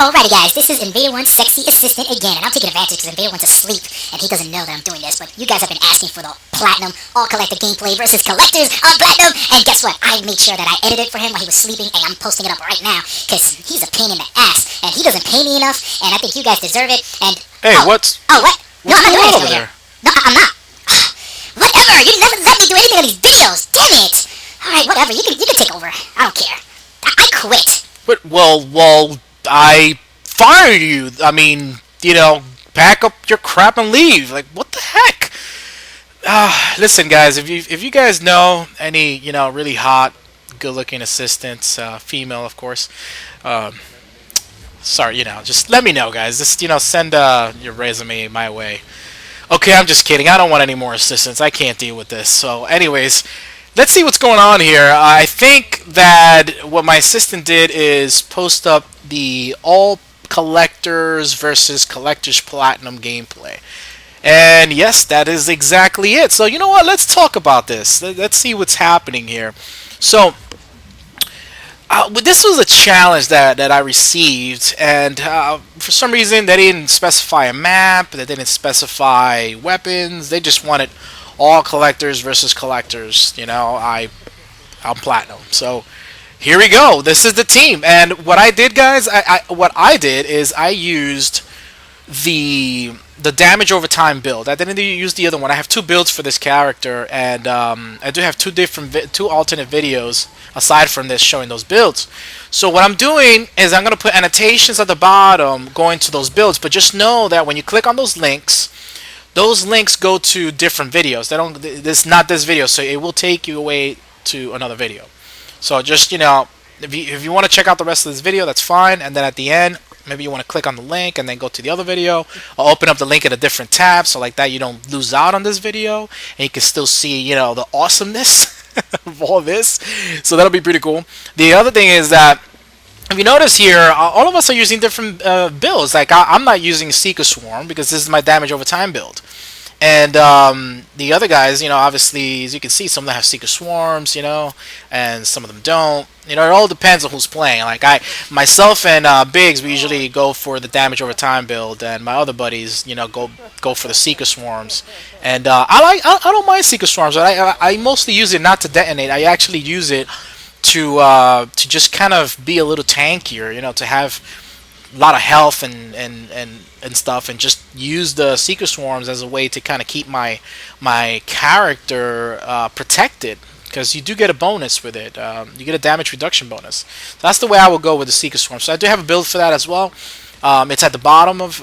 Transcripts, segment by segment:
Alrighty guys, this is Invader 1's sexy assistant again, and I'm taking advantage because Invader 1's asleep, and he doesn't know that I'm doing this, but you guys have been asking for the Platinum all-collector gameplay versus collectors on Platinum, and guess what? I made sure that I edited it for him while he was sleeping, and I'm posting it up right now, because he's a pain in the ass, and he doesn't pay me enough, and I think you guys deserve it, and... Hey, what? No, I'm not doing anything over here. No, I'm not. Whatever, you never let me do anything on these videos, damn it! Alright, whatever, you can take over, I don't care. I quit. But, well, I fired you. I mean, pack up your crap and leave. Like, what the heck? Listen, guys, if you guys know any, really hot, good-looking assistants, female, of course, sorry, just let me know, guys. Just, send your resume my way. Okay, I'm just kidding. I don't want any more assistants. I can't deal with this. So, anyways, let's see what's going on here. I think that what my assistant did is post up the all collectors versus collectors platinum gameplay. And yes, that is exactly it. So you know what? Let's talk about this. Let's see what's happening here. So this was a challenge that I received, and for some reason they didn't specify a map, they didn't specify weapons, they just wanted all collectors versus collectors. I'm platinum. So here we go. This is the team, and what I did, guys, I used the damage over time build. I didn't use the other one. I have two builds for this character, and I do have two alternate videos aside from this showing those builds. So what I'm doing is I'm going to put annotations at the bottom going to those builds, but just know that when you click on those links go to different videos. This not this video, so it will take you away to another video. So just if you want to check out the rest of this video, that's fine, and then at the end maybe you want to click on the link and then go to the other video. I'll open up the link in a different tab, so like that you don't lose out on this video and you can still see the awesomeness of all this. So that'll be pretty cool. The other thing is that if you notice here, all of us are using different builds. Like I'm not using Seeker Swarm because this is my damage over time build. And the other guys, obviously, as you can see, some of them have Seeker Swarms, and some of them don't. It all depends on who's playing. Like myself and Biggs, we usually go for the damage over time build, and my other buddies, go for the Seeker Swarms. And I don't mind Seeker Swarms, but I mostly use it not to detonate. I actually use it to just kind of be a little tankier, to have a lot of health and stuff, and just use the Seeker Swarms as a way to kind of keep my character protected, because you do get a bonus with it. You get a damage reduction bonus. So that's the way I will go with the Seeker Swarm. So I do have a build for that as well. It's at the bottom of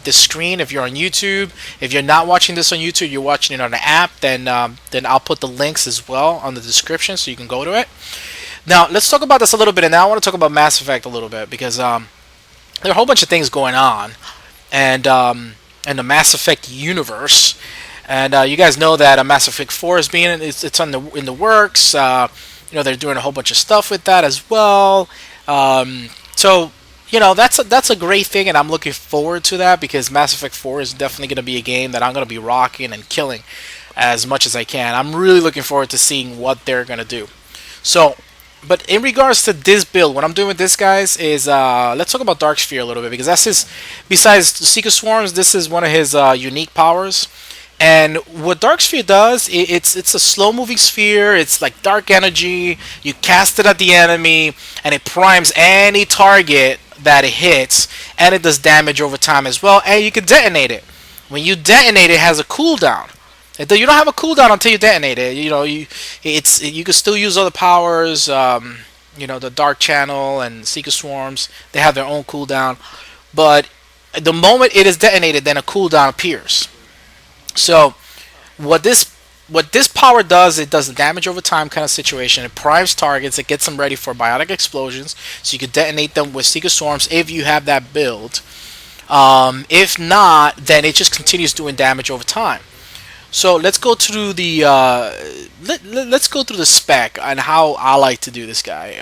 the screen if you're on YouTube. If you're not watching this on YouTube, you're watching it on the app, then I'll put the links as well on the description so you can go to it. Now let's talk about this a little bit, and now I want to talk about Mass Effect a little bit, because there are a whole bunch of things going on, and the Mass Effect universe, and you guys know that Mass Effect 4 is it's in the works. They're doing a whole bunch of stuff with that as well. So that's a great thing, and I'm looking forward to that, because Mass Effect 4 is definitely going to be a game that I'm going to be rocking and killing as much as I can. I'm really looking forward to seeing what they're going to do. So. But in regards to this build, what I'm doing with this, guys, is let's talk about Darksphere a little bit, because that's besides the Seeker Swarms, this is one of his unique powers. And what Darksphere does, it's a slow-moving sphere. It's like dark energy. You cast it at the enemy, and it primes any target that it hits, and it does damage over time as well. And you can detonate it. When you detonate, it has a cooldown. You don't have a cooldown until you detonate it. You can still use other powers. The Dark Channel and Seeker Swarms, they have their own cooldown. But the moment it is detonated, then a cooldown appears. So what this power does, it does the damage over time kind of situation. It primes targets. It gets them ready for biotic explosions, so you can detonate them with Seeker Swarms if you have that build. If not, then it just continues doing damage over time. So let's go through the let's go through the spec and how I like to do this guy.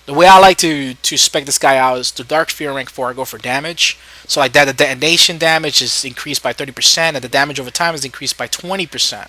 The way I like to spec this guy out is the Dark Sphere rank 4, I go for damage. So like that, the detonation damage is increased by 30%, and the damage over time is increased by 20%.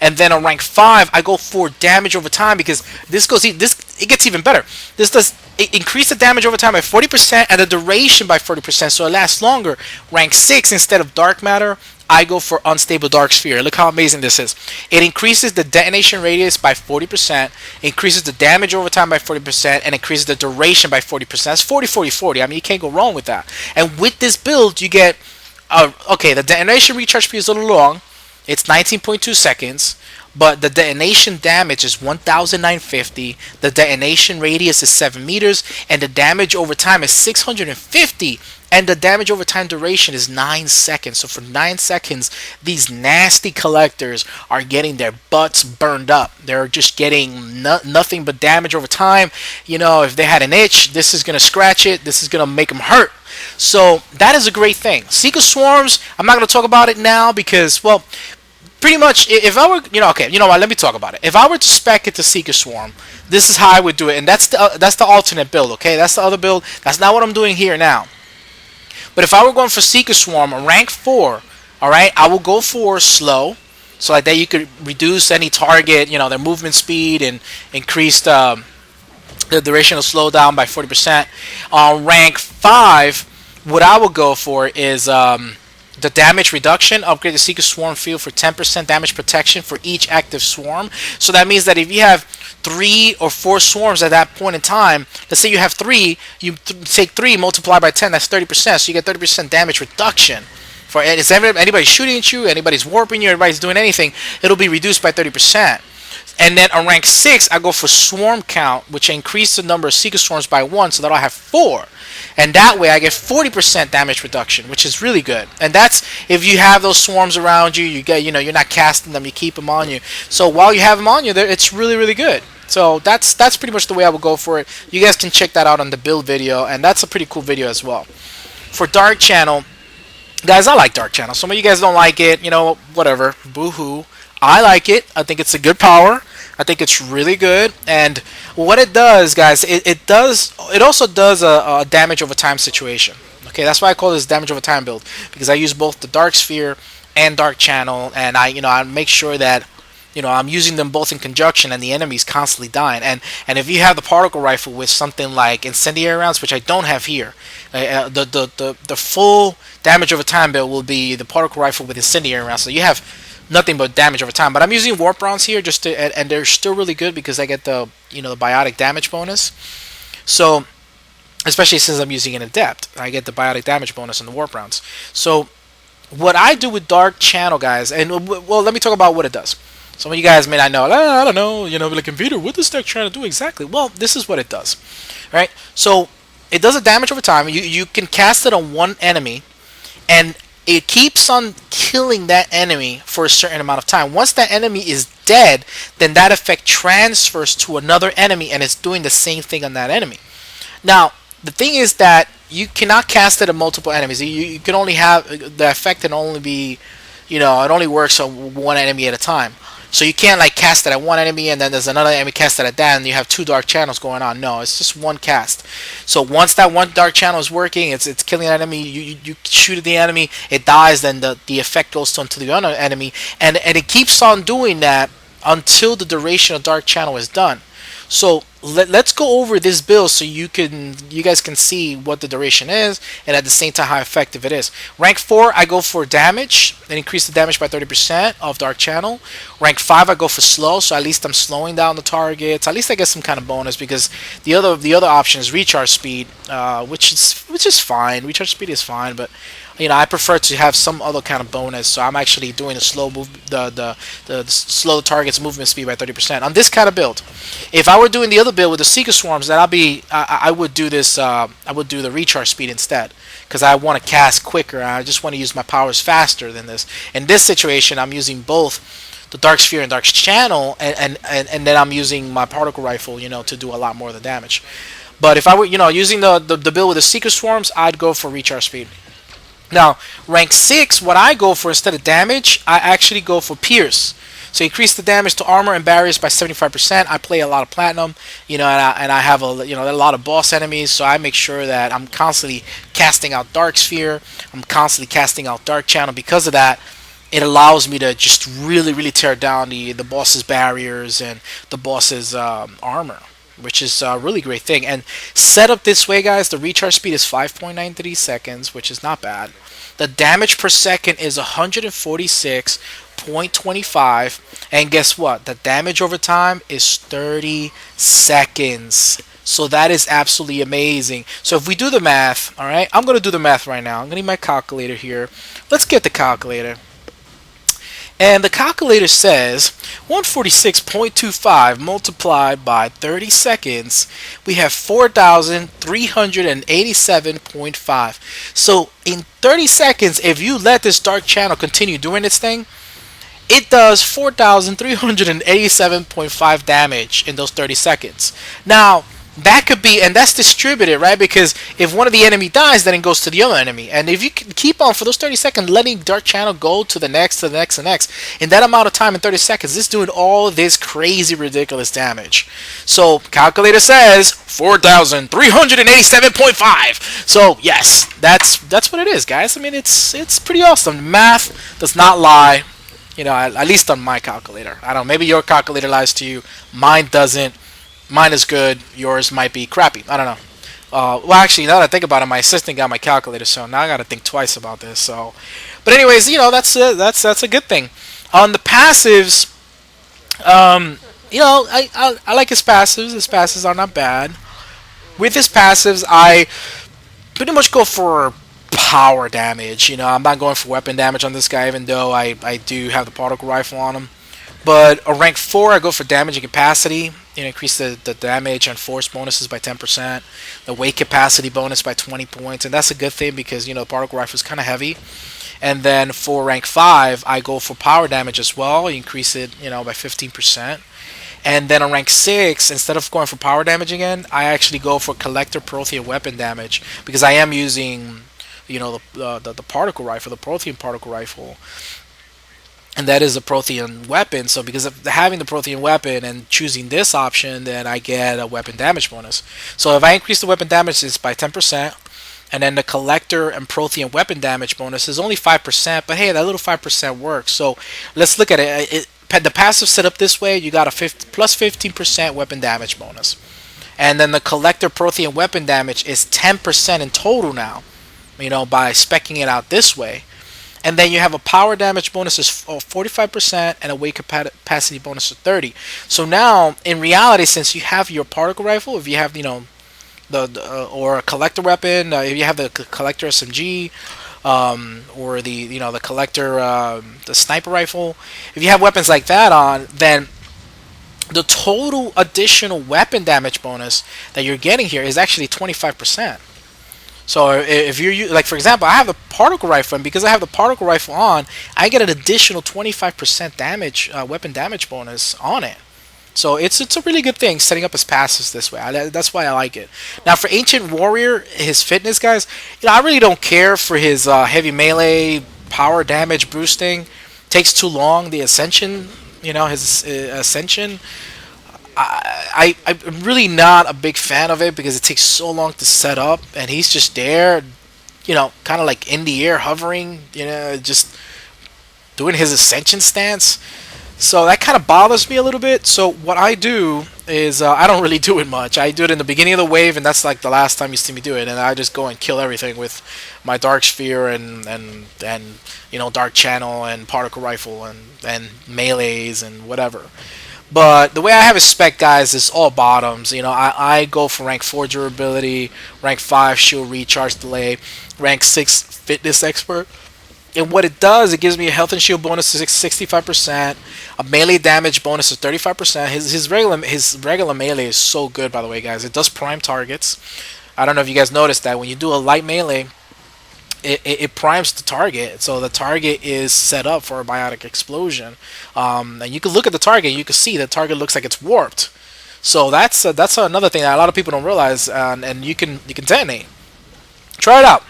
And then on rank 5, I go for damage over time because it gets even better. This does increase the damage over time by 40% and the duration by 40%, so it lasts longer. Rank 6, instead of dark matter, I go for unstable dark sphere. Look how amazing this is. It increases the detonation radius by 40%, increases the damage over time by 40%, and increases the duration by 40%. That's 40, 40, 40. I mean, you can't go wrong with that. And with this build, you get okay, the detonation recharge speed is a little long. It's 19.2 seconds, but the detonation damage is 1,950. The detonation radius is 7 meters, and the damage over time is 650. And the damage over time duration is 9 seconds. So for 9 seconds, these nasty collectors are getting their butts burned up. They're just getting nothing but damage over time. You know, if they had an itch, this is going to scratch it. This is going to make them hurt. So that is a great thing. Seeker Swarms, I'm not going to talk about it now because, well, pretty much, if I were, okay, you know what? Let me talk about it. If I were to spec it to Seeker Swarm, this is how I would do it, and that's the alternate build. Okay, that's the other build. That's not what I'm doing here now. But if I were going for Seeker Swarm, rank 4, all right, I will go for slow, so like that you could reduce any target, their movement speed and increase the duration of slowdown by 40%. On rank 5, what I will go for is the damage reduction. Upgrade the Seeker Swarm field for 10% damage protection for each active swarm. So that means that if you have 3 or 4 swarms at that point in time, let's say you have 3, you take 3, multiply by 10, that's 30%. So you get 30% damage reduction. For anybody shooting at you, anybody's warping you, anybody's doing anything, it'll be reduced by 30%. And then on rank 6, I go for Swarm Count, which increases the number of Seeker Swarms by 1, so that I'll have 4. And that way I get 40% damage reduction, which is really good. And that's if you have those swarms around you, you get, you're not casting them, you keep them on you. So while you have them on you, it's really, really good. So that's pretty much the way I would go for it. You guys can check that out on the build video, and that's a pretty cool video as well. For Dark Channel, guys, I like Dark Channel. Some of you guys don't like it, whatever, boo-hoo. I like it. I think it's a good power. I think it's really good. And what it does, guys, it also does a damage over time situation. Okay, that's why I call this damage over time build, because I use both the Dark Sphere and Dark Channel, and I make sure that I'm using them both in conjunction, and the enemy's constantly dying. And if you have the particle rifle with something like incendiary rounds, which I don't have here, the full damage over time build will be the particle rifle with incendiary rounds. So you have nothing but damage over time. But I'm using warp rounds here and they're still really good because I get the the biotic damage bonus. So especially since I'm using an Adept, I get the biotic damage bonus in the warp rounds. So what I do with Dark Channel, guys, and well, let me talk about what it does. Some of you guys may not know. I don't know, like, Invader, what does Dark Channel do exactly? Well, this is what it does, right? So it does a damage over time. You can cast it on one enemy, and it keeps on killing that enemy for a certain amount of time. Once that enemy is dead, then that effect transfers to another enemy, and it's doing the same thing on that enemy. Now, the thing is that you cannot cast it on multiple enemies. You can only have the effect can only be, it only works on one enemy at a time. So you can't like cast it at one enemy and then there's another enemy cast it at that and you have 2 dark channels going on. No, it's just one cast. So once that one dark channel is working, it's killing an enemy, you shoot at the enemy, it dies, then the effect goes on to the other enemy, and it keeps on doing that until the duration of dark channel is done. So let's go over this build so you guys can see what the duration is and at the same time how effective it is. Rank 4, I go for damage and increase the damage by 30% of Dark Channel. Rank 5, I go for slow, so at least I'm slowing down the targets. At least I get some kind of bonus because the other option is recharge speed, which is fine. Recharge speed is fine, but I prefer to have some other kind of bonus, so I'm actually doing the slow move, the slow target's movement speed by 30% on this kind of build. If I were doing the other build with the Seeker Swarms, then I would do this. I would do the recharge speed instead, because I want to cast quicker. I just want to use my powers faster than this. In this situation, I'm using both the Dark Sphere and Dark Channel, and then I'm using my particle rifle, to do a lot more of the damage. But if I were, using the build with the Seeker Swarms, I'd go for recharge speed. Now, rank 6, what I go for instead of damage, I actually go for Pierce. So increase the damage to armor and barriers by 75%. I play a lot of platinum, and I have a lot of boss enemies, so I make sure that I'm constantly casting out Dark Sphere. I'm constantly casting out Dark Channel. Because of that, it allows me to just really, really tear down the boss's barriers and the boss's armor, which is a really great thing. And set up this way, guys, the recharge speed is 5.93 seconds, which is not bad. The damage per second is 146.25, and guess what? The damage over time is 30 seconds. So that is absolutely amazing. So if we do the math, all right, I'm going to do the math right now. I'm going to need my calculator here. Let's get the calculator. And the calculator says 146.25 multiplied by 30 seconds, we have 4,387.5. So in 30 seconds, if you let this dark channel continue doing its thing, it does 4,387.5 damage in those 30 seconds. Now, that could be, and that's distributed, right? Because if one of the enemy dies, then it goes to the other enemy. And if you keep on for those 30 seconds, letting Dark Channel go to the next, to the next, to the next, in that amount of time, in 30 seconds, it's doing all this crazy, ridiculous damage. So, calculator says 4,387.5. So, yes, that's what it is, guys. I mean, it's pretty awesome. Math does not lie. At least on my calculator. I don't know, maybe your calculator lies to you. Mine doesn't. Mine is good. Yours might be crappy. I don't know. Well, actually, now that I think about it, my assistant got my calculator, so now I got to think twice about this. So, but anyways, that's a good thing. On the passives, I like his passives. His passives are not bad. With his passives, I pretty much go for power damage. I'm not going for weapon damage on this guy, even though I do have the particle rifle on him. But a rank 4, I go for damage and capacity. Increase the damage and force bonuses by 10%. The weight capacity bonus by 20 points. And that's a good thing because, the particle rifle is kind of heavy. And then for rank 5, I go for power damage as well. You increase it, by 15%. And then on rank 6, instead of going for power damage again, I actually go for collector Prothean weapon damage. Because I am using, the particle rifle, the Prothean particle rifle. And that is a Prothean weapon. So because of having the Prothean weapon and choosing this option, then I get a weapon damage bonus. So if I increase the weapon damage, it's by 10%. And then the collector and Prothean weapon damage bonus is only 5%. But hey, that little 5% works. So let's look at it. The passive set up this way, you got a plus 15% weapon damage bonus. And then the collector Prothean weapon damage is 10% in total now. By speccing it out this way. And then you have a power damage bonus of 45% and a weight capacity bonus of 30. So now, in reality, since you have your particle rifle, if you have or a collector weapon, if you have the collector SMG, or the collector the sniper rifle, if you have weapons like that on, then the total additional weapon damage bonus that you're getting here is actually 25%. So if you're, like, for example, I have the particle rifle, and because I have the particle rifle on, I get an additional 25% damage, weapon damage bonus on it. So it's a really good thing setting up his passives this way. That's why I like it. Now for Ancient Warrior, his fitness, guys, I really don't care for his heavy melee power damage boosting. Takes too long. The Ascension, his Ascension. I'm really not a big fan of it because it takes so long to set up, and he's just there, kind of like in the air hovering, just doing his ascension stance. So that kind of bothers me a little bit. So what I do is I don't really do it much. I do it in the beginning of the wave, and that's like the last time you see me do it, and I just go and kill everything with my Dark Sphere and Dark Channel and Particle Rifle and melees and whatever. But the way I have it spec, guys, is all bottoms. I go for rank 4 durability, rank 5 shield recharge delay, rank 6 fitness expert. And what it does, it gives me a health and shield bonus of 65%, a melee damage bonus of 35%. His regular melee is so good, by the way, guys. It does prime targets. I don't know if you guys noticed that when you do a light melee, it primes the target, so the target is set up for a biotic explosion. And you can look at the target, you can see the target looks like it's warped. So that's another thing that a lot of people don't realize, and you can detonate. Try it out.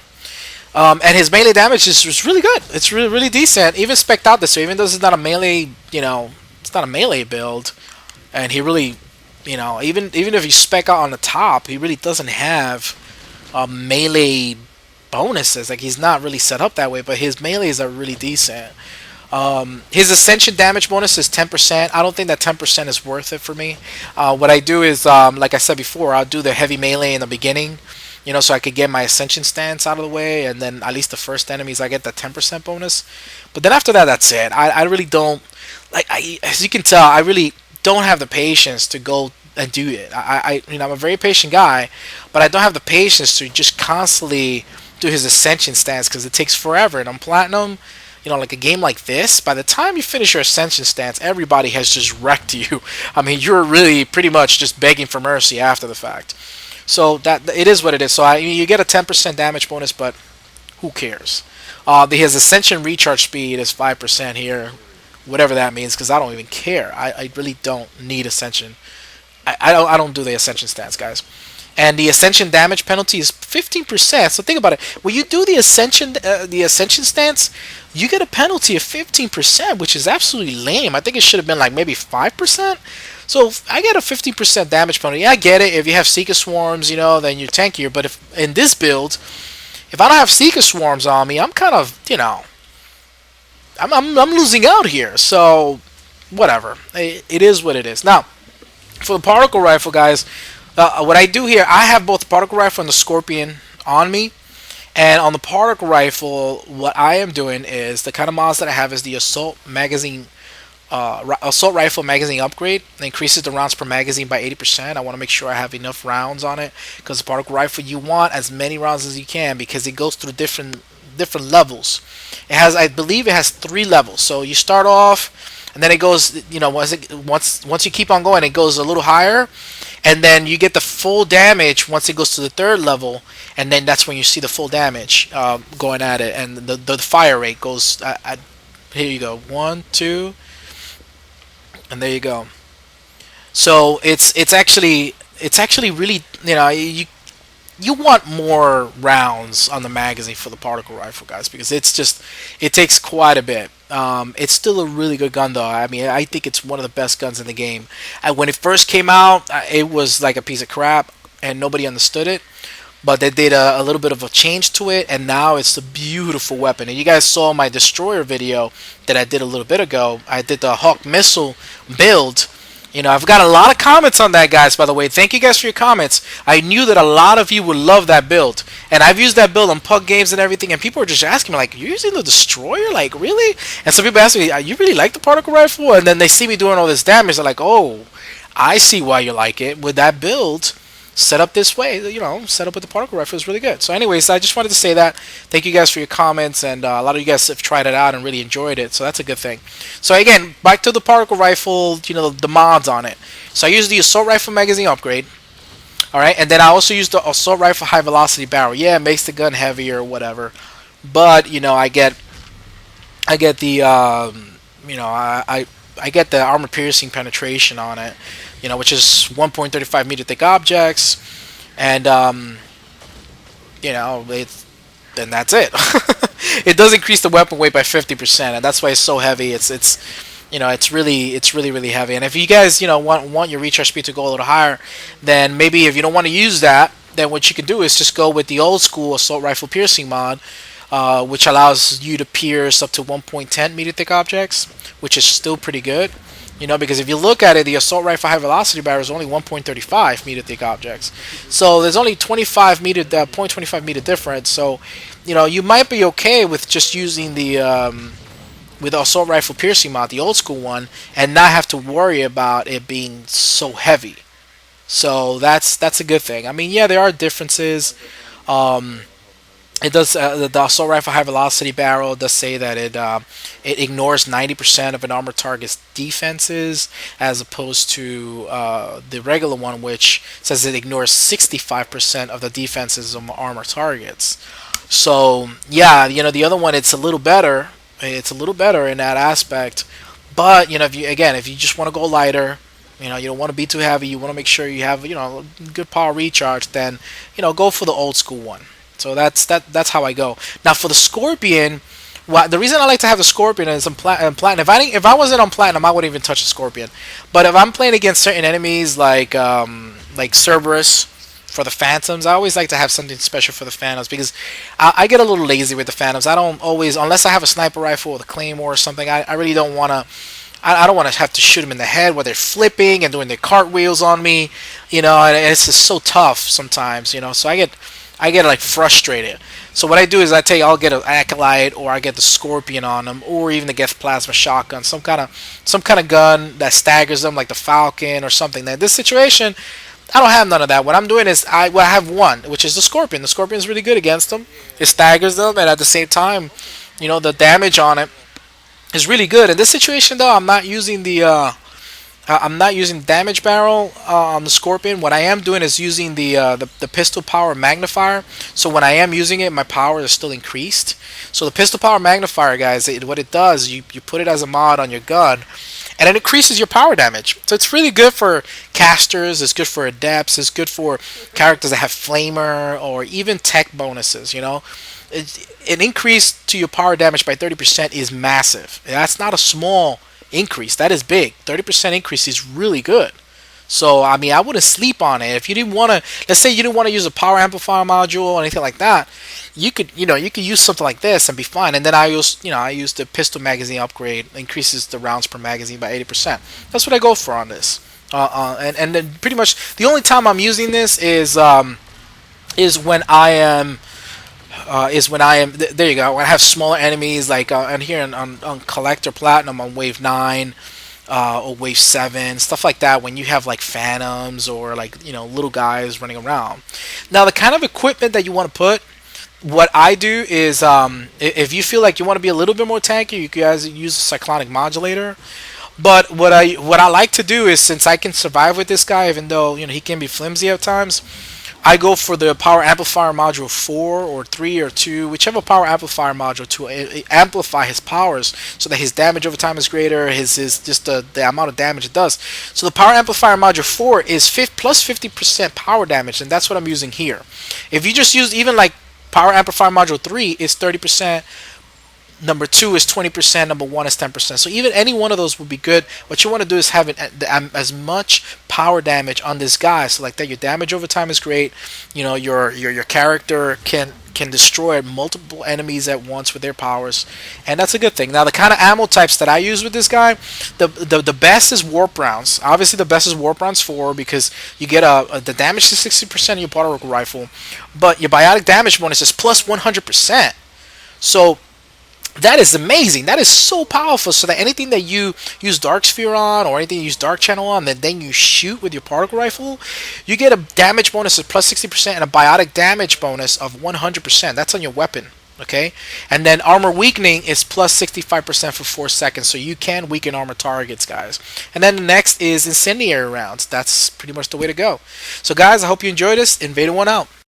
And his melee damage is really good. It's really decent. Even spec'd out this way, even though this is not a melee, it's not a melee build, and he really, even if you spec out on the top, he really doesn't have melee bonuses. Like he's not really set up that way, but his melees are really decent. His ascension damage bonus is 10%. I don't think that 10% is worth it for me. What I do is, like I said before, I'll do the heavy melee in the beginning, so I could get my ascension stance out of the way, and then at least the first enemies I get that 10% bonus. But then after that, that's it. I really don't like. As you can tell, I really don't have the patience to go and do it. I'm a very patient guy, but I don't have the patience to just constantly do his ascension stance because it takes forever. And on platinum, like a game like this, by the time you finish your ascension stance, everybody has just wrecked you. I mean, you're really pretty much just begging for mercy after the fact. So that it is what it is. So you get a 10% damage bonus, but who cares? His ascension recharge speed is 5% here, whatever that means, because I don't even care. I really don't need ascension. I don't do the ascension stats, guys. And the ascension damage penalty is 15%. So think about it. When you do the ascension stance, you get a penalty of 15%, which is absolutely lame. I think it should have been like maybe 5%. So I get a 15% damage penalty. Yeah, I get it. If you have Seeker Swarms, then you're tankier. But if in this build, if I don't have Seeker Swarms on me, I'm kind of, I'm losing out here. So whatever. It is what it is. Now, for the particle rifle, guys, what I do here, I have both the particle rifle and the Scorpion on me. And on the particle rifle, what I am doing is the kind of mods that I have is the assault rifle magazine upgrade. It increases the rounds per magazine by 80%. I want to make sure I have enough rounds on it, because the particle rifle, you want as many rounds as you can because it goes through different levels. I believe it has 3 levels. So you start off, and then it goes, once you keep on going, it goes a little higher, and then you get the full damage once it goes to the 3rd level, and then that's when you see the full damage going at it, and the fire rate goes. Here you go, 1, 2, and there you go. So it's actually really, you want more rounds on the magazine for the particle rifle, guys, because it takes quite a bit. It's still a really good gun, though. I mean, I think it's one of the best guns in the game. When it first came out, it was like a piece of crap, and nobody understood it. But they did a little bit of a change to it, and now it's a beautiful weapon. And you guys saw my Destroyer video that I did a little bit ago. I did the Hawk Missile build. I've got a lot of comments on that, guys, by the way. Thank you guys for your comments. I knew that a lot of you would love that build. And I've used that build on Pug games and everything, and people are just asking me, like, you're using the Destroyer? Like, really? And some people ask me, you really like the particle rifle? And then they see me doing all this damage. They're like, oh, I see why you like it. With that build set up this way, set up with the particle rifle is really good. So anyways, I just wanted to say that. Thank you guys for your comments, and a lot of you guys have tried it out and really enjoyed it, so that's a good thing. So again, back to the particle rifle, the mods on it. So I use the assault rifle magazine upgrade, alright, and then I also use the assault rifle high velocity barrel. Yeah, it makes the gun heavier or whatever, but I get the I get the armor piercing penetration on it, which is 1.35 meter thick objects, and then that's it. It does increase the weapon weight by 50%, and that's why it's so heavy. It's really heavy. And if you guys want your recharge speed to go a little higher, then maybe if you don't want to use that, then what you can do is just go with the old school assault rifle piercing mod, which allows you to pierce up to 1.10 meter thick objects, which is still pretty good. Because if you look at it, the assault rifle high velocity barrel is only 1.35 meter thick objects. So there's only 0.25 meter difference. So, you might be okay with just using the with the assault rifle piercing mod, the old school one, and not have to worry about it being so heavy. So that's a good thing. I mean, yeah, there are differences. It does the assault rifle high velocity barrel does say that it ignores 90% of an armor target's defenses, as opposed to the regular one, which says it ignores 65% of the defenses of armor targets. So yeah, the other one, it's a little better. It's a little better in that aspect. But if you just want to go lighter, you don't want to be too heavy, you want to make sure you have good power recharge, then go for the old school one. So that's how I go. Now for the Scorpion, Well, the reason I like to have the Scorpion is platinum. If I wasn't on platinum, I wouldn't even touch the Scorpion. But if I'm playing against certain enemies like Cerberus for the Phantoms, I always like to have something special for the Phantoms because I get a little lazy with the Phantoms. I don't always, unless I have a sniper rifle with a claymore or something. I really don't want to. I don't want to have to shoot them in the head while they're flipping and doing their cartwheels on me, and it's just so tough sometimes, So I get like frustrated. So what I do is I'll get an acolyte or I get the Scorpion on them or even the Geth plasma shotgun, some kind of gun that staggers them like the Falcon or something. Now, in this situation, I don't have none of that. What I'm doing is I have one, which is the Scorpion. The Scorpion is really good against them. It staggers them, and at the same time, the damage on it is really good. In this situation, though, I'm not using damage barrel on the Scorpion. What I am doing is using the pistol power magnifier. So when I am using it, my power is still increased. So the pistol power magnifier, guys, what it does, you put it as a mod on your gun, and it increases your power damage. So it's really good for casters. It's good for adepts. It's good for characters that have flamer or even tech bonuses. An increase to your power damage by 30% is massive. That's not a small increase. That is big. 30% increase is really good. So I mean, I wouldn't sleep on it. If you didn't want to, let's say you didn't want to use a power amplifier module or anything like that, you could use something like this and be fine. And then I use the pistol magazine upgrade, increases the rounds per magazine by 80%. That's what I go for on this. And then pretty much the only time I'm using this is when I am there you go. When I have smaller enemies like and here on Collector Platinum on Wave 9 or Wave 7, stuff like that, when you have like Phantoms or like little guys running around. Now the kind of equipment that you want to put, what I do is if you feel like you want to be a little bit more tanky, you guys use a cyclonic modulator. But what I like to do is, since I can survive with this guy, even though he can be flimsy at times, I go for the power amplifier module 4 or 3 or 2, whichever power amplifier module to amplify his powers so that his damage over time is greater, his just the amount of damage it does. So the power amplifier module 4 is plus 50% power damage, and that's what I'm using here. If you just use even like power amplifier module 3 is 30%, number 2 is 20%, number 1 is 10%. So even any one of those would be good. What you want to do is have as much power damage on this guy, so like that your damage over time is great. Your character can destroy multiple enemies at once with their powers, and that's a good thing. Now the kind of ammo types that I use with this guy, the best is warp rounds. Obviously the best is warp rounds 4 because you get the damage to 60% of your particle rifle, but your biotic damage bonus is plus 100%. So that is amazing. That is so powerful. So that anything that you use Dark Sphere on or anything you use Dark Channel on, then you shoot with your particle rifle, you get a damage bonus of plus 60% and a biotic damage bonus of 100%. That's on your weapon. Okay? And then armor weakening is plus 65% for 4 seconds. So you can weaken armor targets, guys. And then the next is incendiary rounds. That's pretty much the way to go. So guys, I hope you enjoyed this. Invader 1 out.